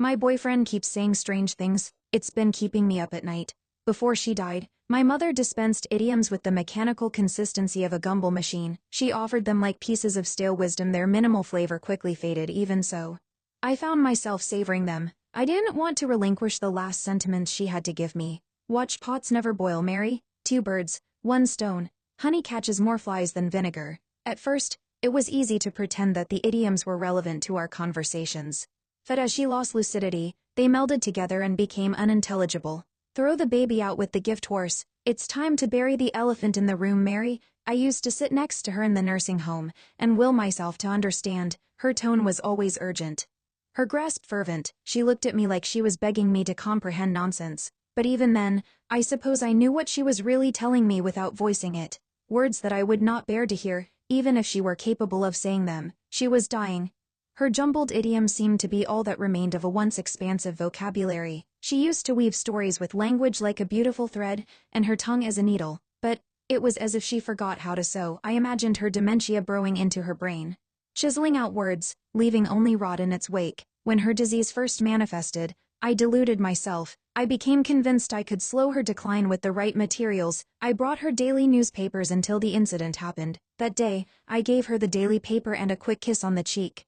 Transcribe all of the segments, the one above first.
My boyfriend keeps saying strange things. It's been keeping me up at night. Before she died, my mother dispensed idioms with the mechanical consistency of a gumball machine. She offered them like pieces of stale wisdom. Their minimal flavor quickly faded. Even so, I found myself savoring them. I didn't want to relinquish the last sentiments she had to give me. Watch pots never boil, Mary. Two birds, one stone. Honey catches more flies than vinegar. At first, it was easy to pretend that the idioms were relevant to our conversations. But as she lost lucidity, they melded together and became unintelligible. Throw the baby out with the gift horse. It's time to bury the elephant in the room, Mary. I used to sit next to her in the nursing home and will myself to understand. Her tone was always urgent. Her grasp fervent. She looked at me like she was begging me to comprehend nonsense. But even then, I suppose I knew what she was really telling me without voicing it. Words that I would not bear to hear, even if she were capable of saying them. She was dying. Her jumbled idioms seemed to be all that remained of a once expansive vocabulary. She used to weave stories with language like a beautiful thread, and her tongue as a needle. But it was as if she forgot how to sew. I imagined her dementia burrowing into her brain, chiseling out words, leaving only rot in its wake. When her disease first manifested, I deluded myself. I became convinced I could slow her decline with the right materials. I brought her daily newspapers until the incident happened. That day, I gave her the daily paper and a quick kiss on the cheek.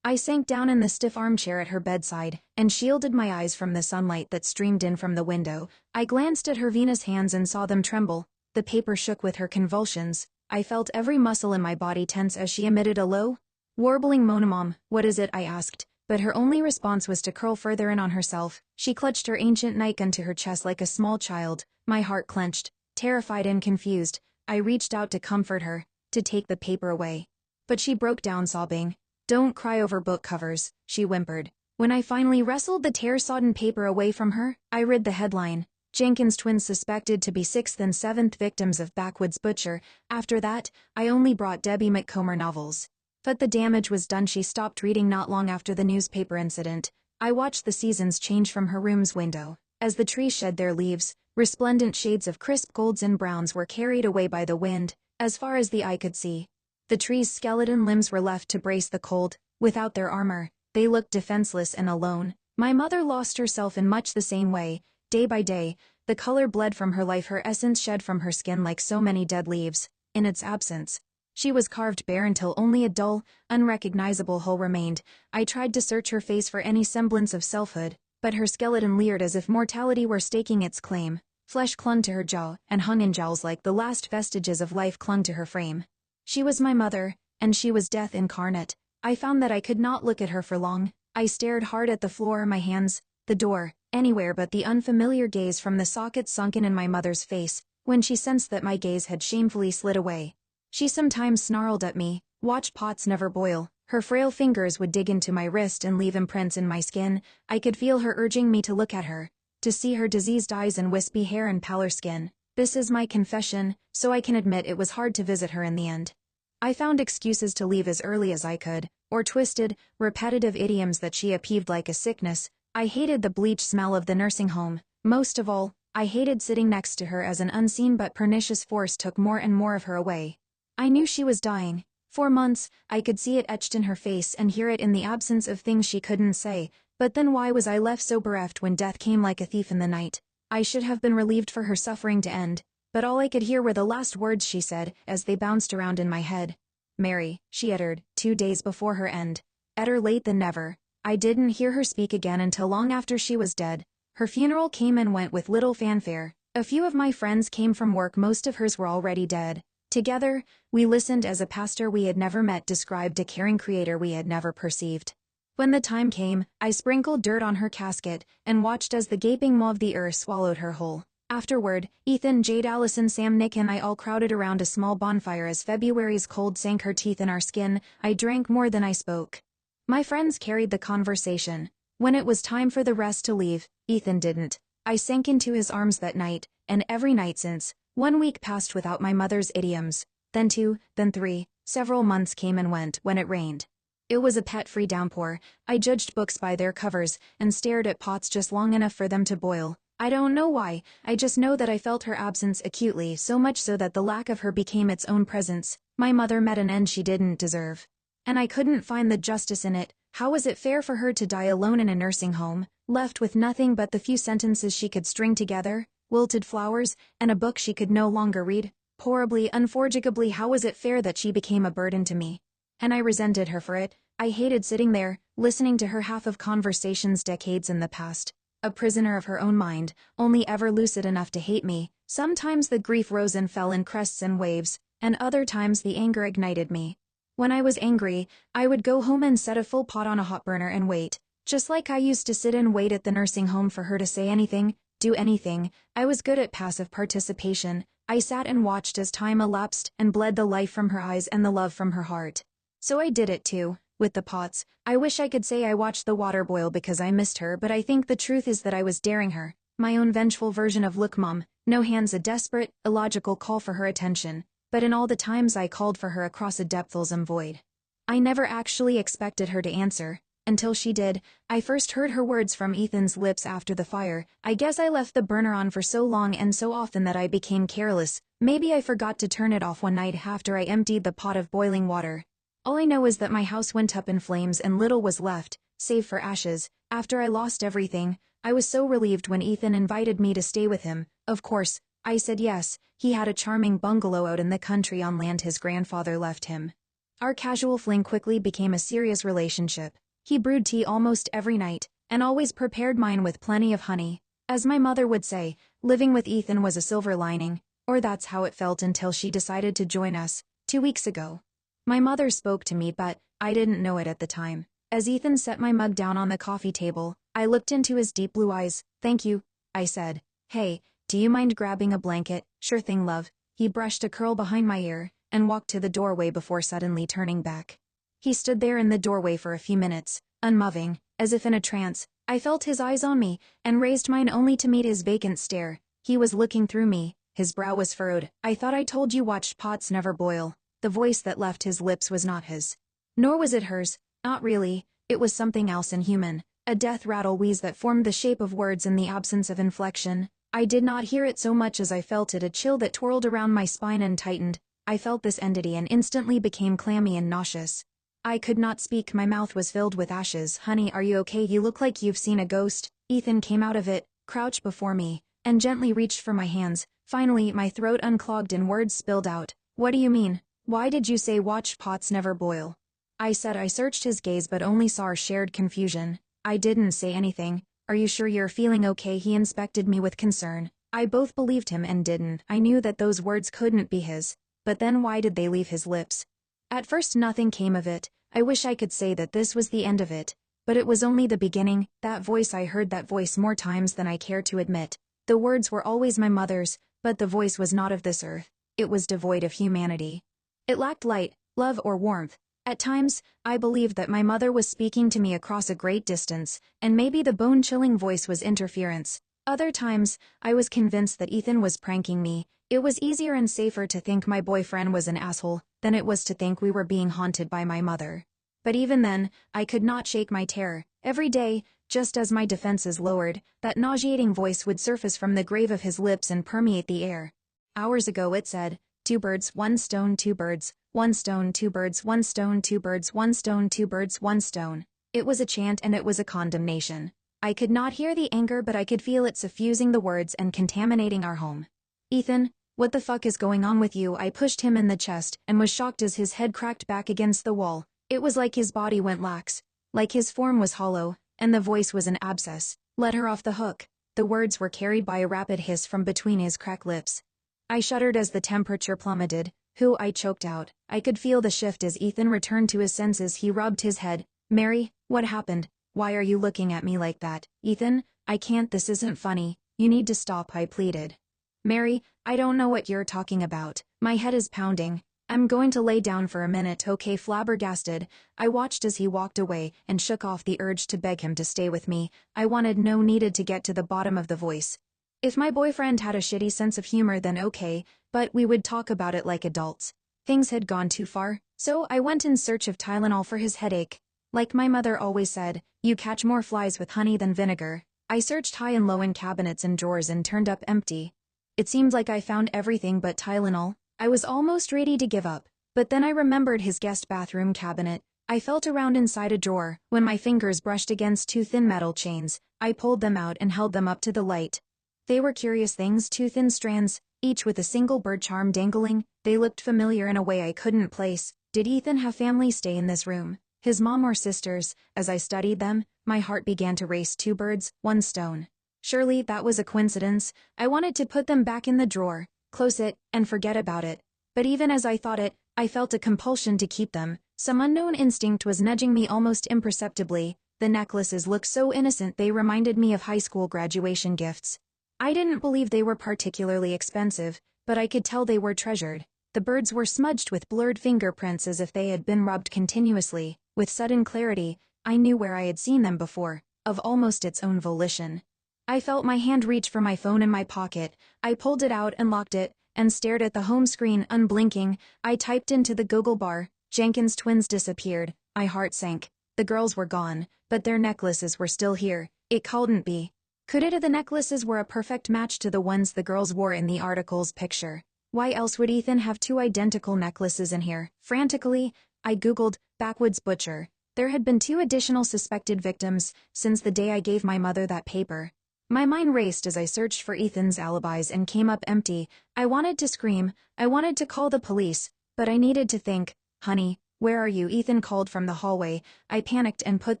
I sank down in the stiff armchair at her bedside and shielded my eyes from the sunlight that streamed in from the window. I glanced at her venous hands and saw them tremble. The paper shook with her convulsions. I felt every muscle in my body tense as she emitted a low, warbling moan. "Mom, what is it?" I asked. But her only response was to curl further in on herself. She clutched her ancient nightgun to her chest like a small child. My heart clenched. Terrified and confused, I reached out to comfort her, to take the paper away. But she broke down sobbing. "Don't cry over book covers," she whimpered. When I finally wrestled the tear-sodden paper away from her, I read the headline: Jenkins twins suspected to be sixth and seventh victims of backwoods butcher. After that, I only brought Debbie McComber novels. But the damage was done. She stopped reading not long after the newspaper incident. I watched the seasons change from her room's window. As the trees shed their leaves, resplendent shades of crisp golds and browns were carried away by the wind, as far as the eye could see. The trees' skeleton limbs were left to brace the cold. Without their armor, they looked defenseless and alone. My mother lost herself in much the same way. Day by day, the color bled from her life, her essence shed from her skin like so many dead leaves. In its absence, she was carved bare until only a dull, unrecognizable hole remained. I tried to search her face for any semblance of selfhood, but her skeleton leered as if mortality were staking its claim. Flesh clung to her jaw and hung in jowls like the last vestiges of life clung to her frame. She was my mother, and she was death incarnate. I found that I could not look at her for long. I stared hard at the floor, my hands, the door, anywhere but the unfamiliar gaze from the socket sunken in my mother's face. When she sensed that my gaze had shamefully slid away, she sometimes snarled at me, "Watch pots never boil." Her frail fingers would dig into my wrist and leave imprints in my skin. I could feel her urging me to look at her, to see her diseased eyes and wispy hair and pallor skin. This is my confession, so I can admit it was hard to visit her in the end. I found excuses to leave as early as I could, or twisted, repetitive idioms that she appeased like a sickness. I hated the bleach smell of the nursing home. Most of all, I hated sitting next to her as an unseen but pernicious force took more and more of her away. I knew she was dying. For months, I could see it etched in her face and hear it in the absence of things she couldn't say. But then why was I left so bereft when death came like a thief in the night? I should have been relieved for her suffering to end. But all I could hear were the last words she said as they bounced around in my head. "Mary," she uttered, 2 days before her end. Better late than never. I didn't hear her speak again until long after she was dead. Her funeral came and went with little fanfare. A few of my friends came from work, most of hers were already dead. Together, we listened as a pastor we had never met described a caring creator we had never perceived. When the time came, I sprinkled dirt on her casket and watched as the gaping maw of the earth swallowed her whole. Afterward, Ethan, Jade, Allison, Sam, Nick and I all crowded around a small bonfire as February's cold sank her teeth in our skin. I drank more than I spoke. My friends carried the conversation. When it was time for the rest to leave, Ethan didn't. I sank into his arms that night, and every night since. 1 week passed without my mother's idioms. Then 2, then 3. Several months came and went. When it rained, it was a pet-free downpour. I judged books by their covers and stared at pots just long enough for them to boil. I don't know why, I just know that I felt her absence acutely, so much so that the lack of her became its own presence. My mother met an end she didn't deserve. And I couldn't find the justice in it. How was it fair for her to die alone in a nursing home, left with nothing but the few sentences she could string together, wilted flowers, and a book she could no longer read? Horribly, unforgivably, how was it fair that she became a burden to me? And I resented her for it. I hated sitting there, listening to her half of conversations decades in the past. A prisoner of her own mind, only ever lucid enough to hate me. Sometimes the grief rose and fell in crests and waves, and other times the anger ignited me. When I was angry, I would go home and set a full pot on a hot burner and wait. Just like I used to sit and wait at the nursing home for her to say anything, do anything. I was good at passive participation. I sat and watched as time elapsed and bled the life from her eyes and the love from her heart. So I did it too, with the pots. I wish I could say I watched the water boil because I missed her, but I think the truth is that I was daring her. My own vengeful version of "Look, Mom, no hands," a desperate, illogical call for her attention. But in all the times I called for her across a depthful void, I never actually expected her to answer. Until she did. I first heard her words from Ethan's lips after the fire. I guess I left the burner on for so long and so often that I became careless. Maybe I forgot to turn it off one night after I emptied the pot of boiling water. All I know is that my house went up in flames and little was left, save for ashes. After I lost everything, I was so relieved when Ethan invited me to stay with him. Of course, I said yes. He had a charming bungalow out in the country on land his grandfather left him. Our casual fling quickly became a serious relationship. He brewed tea almost every night, and always prepared mine with plenty of honey. As my mother would say, living with Ethan was a silver lining, or that's how it felt until she decided to join us, 2 weeks ago. My mother spoke to me, but I didn't know it at the time. As Ethan set my mug down on the coffee table, I looked into his deep blue eyes. "Thank you," I said. "Hey, do you mind grabbing a blanket?" "Sure thing, love." He brushed a curl behind my ear and walked to the doorway before suddenly turning back. He stood there in the doorway for a few minutes, unmoving, as if in a trance. I felt his eyes on me, and raised mine only to meet his vacant stare. He was looking through me. His brow was furrowed. "I thought I told you watched pots never boil." The voice that left his lips was not his. Nor was it hers. Not really. It was something else inhuman. A death rattle wheeze that formed the shape of words in the absence of inflection. I did not hear it so much as I felt it, a chill that twirled around my spine and tightened. I felt this entity and instantly became clammy and nauseous. I could not speak, my mouth was filled with ashes. "Honey, are you okay? You look like you've seen a ghost." Ethan came out of it, crouched before me, and gently reached for my hands. Finally, my throat unclogged and words spilled out. "What do you mean? Why did you say watch pots never boil?" I said. I searched his gaze but only saw our shared confusion. "I didn't say anything." "Are you sure you're feeling okay?" He inspected me with concern. I both believed him and didn't. I knew that those words couldn't be his. But then why did they leave his lips? At first nothing came of it. I wish I could say that this was the end of it. But it was only the beginning. That voice, I heard that voice more times than I care to admit. The words were always my mother's, but the voice was not of this earth. It was devoid of humanity. It lacked light, love, or warmth. At times, I believed that my mother was speaking to me across a great distance, and maybe the bone-chilling voice was interference. Other times, I was convinced that Ethan was pranking me. It was easier and safer to think my boyfriend was an asshole than it was to think we were being haunted by my mother. But even then, I could not shake my terror. Every day, just as my defenses lowered, that nauseating voice would surface from the grave of his lips and permeate the air. Hours ago it said, "2 birds, 1 stone, 2 birds, 1 stone, 2 birds, 1 stone, 2 birds, 1 stone, 2 birds, 1 stone." It was a chant and it was a condemnation. I could not hear the anger, but I could feel it suffusing the words and contaminating our home. "Ethan, what the fuck is going on with you?" I pushed him in the chest and was shocked as his head cracked back against the wall. It was like his body went lax, like his form was hollow, and the voice was an abscess. "Let her off the hook." The words were carried by a rapid hiss from between his cracked lips. I shuddered as the temperature plummeted. "Who?" I choked out. I could feel the shift as Ethan returned to his senses. He rubbed his head. "Mary, what happened? Why are you looking at me like that?" "Ethan, I can't. This isn't funny. You need to stop," I pleaded. "Mary, I don't know what you're talking about. My head is pounding. I'm going to lay down for a minute, okay?" Flabbergasted, I watched as he walked away and shook off the urge to beg him to stay with me. I needed to get to the bottom of the voice. If my boyfriend had a shitty sense of humor, then okay, but we would talk about it like adults. Things had gone too far, so I went in search of Tylenol for his headache. Like my mother always said, you catch more flies with honey than vinegar. I searched high and low in cabinets and drawers and turned up empty. It seemed like I found everything but Tylenol. I was almost ready to give up, but then I remembered his guest bathroom cabinet. I felt around inside a drawer. When my fingers brushed against two thin metal chains, I pulled them out and held them up to the light. They were curious things, two thin strands, each with a single bird charm dangling. They looked familiar in a way I couldn't place. Did Ethan have family stay in this room? His mom or sisters? As I studied them, my heart began to race. Two birds, one stone. Surely that was a coincidence. I wanted to put them back in the drawer, close it, and forget about it. But even as I thought it, I felt a compulsion to keep them. Some unknown instinct was nudging me almost imperceptibly. The necklaces looked so innocent, they reminded me of high school graduation gifts. I didn't believe they were particularly expensive, but I could tell they were treasured. The birds were smudged with blurred fingerprints as if they had been rubbed continuously. With sudden clarity, I knew where I had seen them before, of almost its own volition. I felt my hand reach for my phone in my pocket. I pulled it out and locked it, and stared at the home screen, unblinking. I typed into the Google bar, Jenkins twins disappeared. My heart sank. The girls were gone, but their necklaces were still here. It couldn't be. Could it? The necklaces were a perfect match to the ones the girls wore in the article's picture. Why else would Ethan have two identical necklaces in here? Frantically, I Googled backwoods butcher. There had been 2 additional suspected victims since the day I gave my mother that paper. My mind raced as I searched for Ethan's alibis and came up empty. I wanted to scream. I wanted to call the police, but I needed to think. Honey, where are you? Ethan called from the hallway. I panicked and put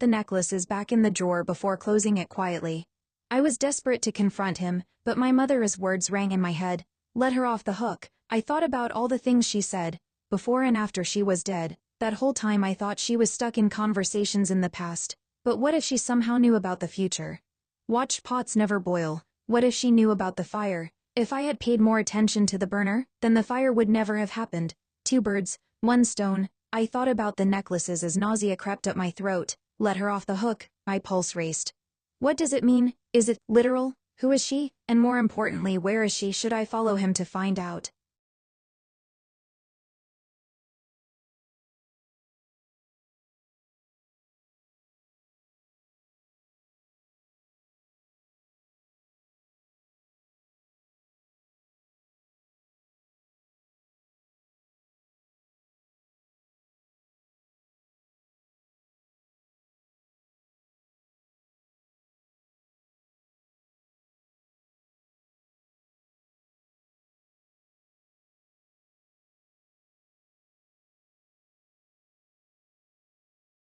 the necklaces back in the drawer before closing it quietly. I was desperate to confront him, but my mother's words rang in my head. Let her off the hook. I thought about all the things she said, before and after she was dead. That whole time I thought she was stuck in conversations in the past. But what if she somehow knew about the future? Watched pots never boil. What if she knew about the fire? If I had paid more attention to the burner, then the fire would never have happened. 2 birds, 1 stone. I thought about the necklaces as nausea crept up my throat. Let her off the hook. My pulse raced. What does it mean? Is it literal? Who is she? And more importantly, where is she? Should I follow him to find out?